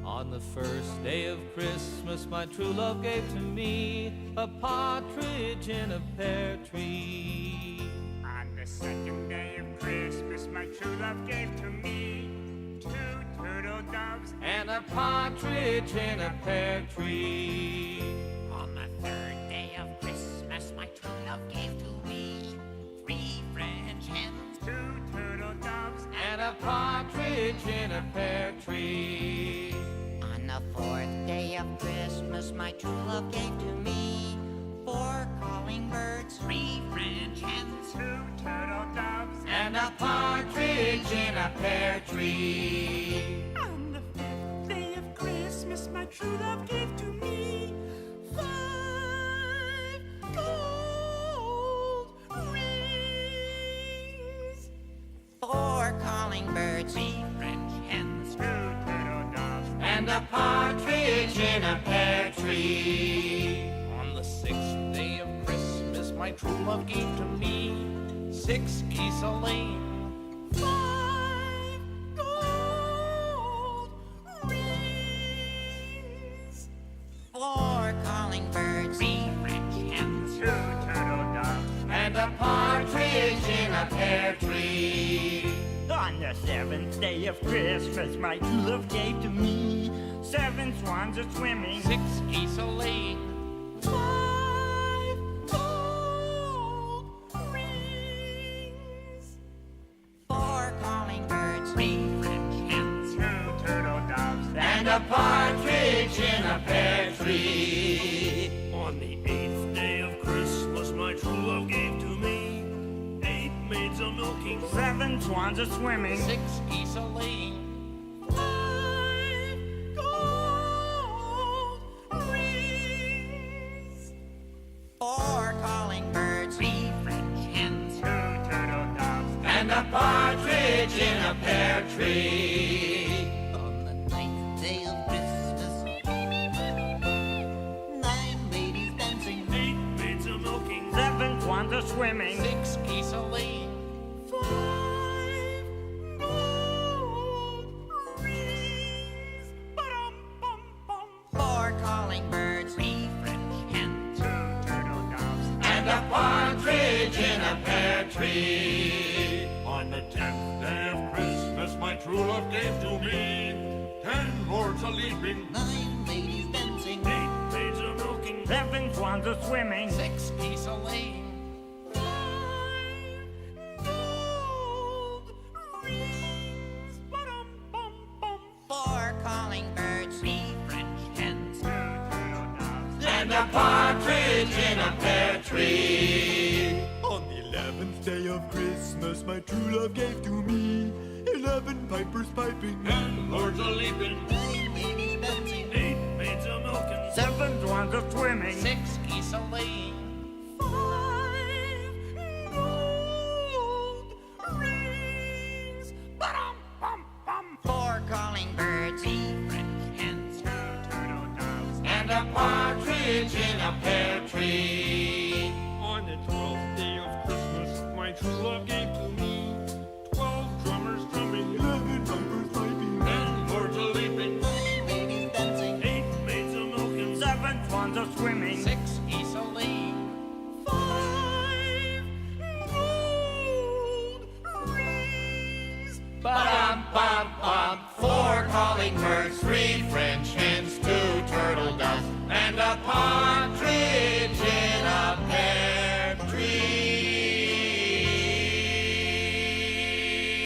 On the first day of Christmas, my true love gave to me a partridge in a pear tree. On the second day of Christmas, my true love gave to me two turtle doves And a partridge in a pear tree. On the third day of Christmas, my true love gave to me three French hens, two turtle doves And a partridge in a pear tree. On the fourth day of Christmas, my true love gave to me four calling birds, three French hens, two turtle doves And a partridge in a pear tree. On the fifth day of Christmas, my true love gave to me five gold rings. four calling birds, three French hens, two turtle doves And a partridge in a pear tree. On the sixth day of Christmas, my true love gave to me six geese a laying. Five gold rings. four calling birds, three French hens, two turtle doves And a partridge in a pear tree. On the seventh day of Christmas, my true love gave to me seven swans a swimming, Six geese a laying. Five gold rings. four calling birds, three French hens, two turtle doves And a partridge in a pear tree. On the eighth day of Christmas, my true love gave to me eight maids a milking, seven swans a swimming, Six geese a laying. Five gold rings. four calling birds, three French hens, two turtle doves And a partridge in a pear tree. On the ninth day of Christmas, nine ladies dancing, eight maids a milking, seven swans a swimming, Six geese a laying. Five gold rings. Ba-dum-bum-bum. four calling birds, three French hens, two turtle doves And a partridge in a pear tree. On the 10th day of Christmas, my true love gave to me 10 lords a leaping, nine ladies dancing, eight maids a milking, seven swans a swimming, Six geese a laying. Five gold rings. Ba-dum-bum-bum. four calling birds, three French hens, two turtle doves And a partridge in a pear tree. On the 11th day of Christmas, my true love gave to me 11 pipers piping, and lords a leaping, nine ladies dancing, eight maids a milking, seven swans a swimming, Six geese a laying. Five gold rings. Ba-dum-bum-bum. four calling birds, three French hens, two turtle doves And a partridge in a pear tree. On the 12th day of Christmas, my true love gave to me 12 drummers drumming, 11 pipers piping, and lords a leaping, nine ladies dancing, eight maids a milking, seven swans a swimming, Six geese a laying. Five gold rings. Ba-dum-bum-bum. Four calling birds, three French hens.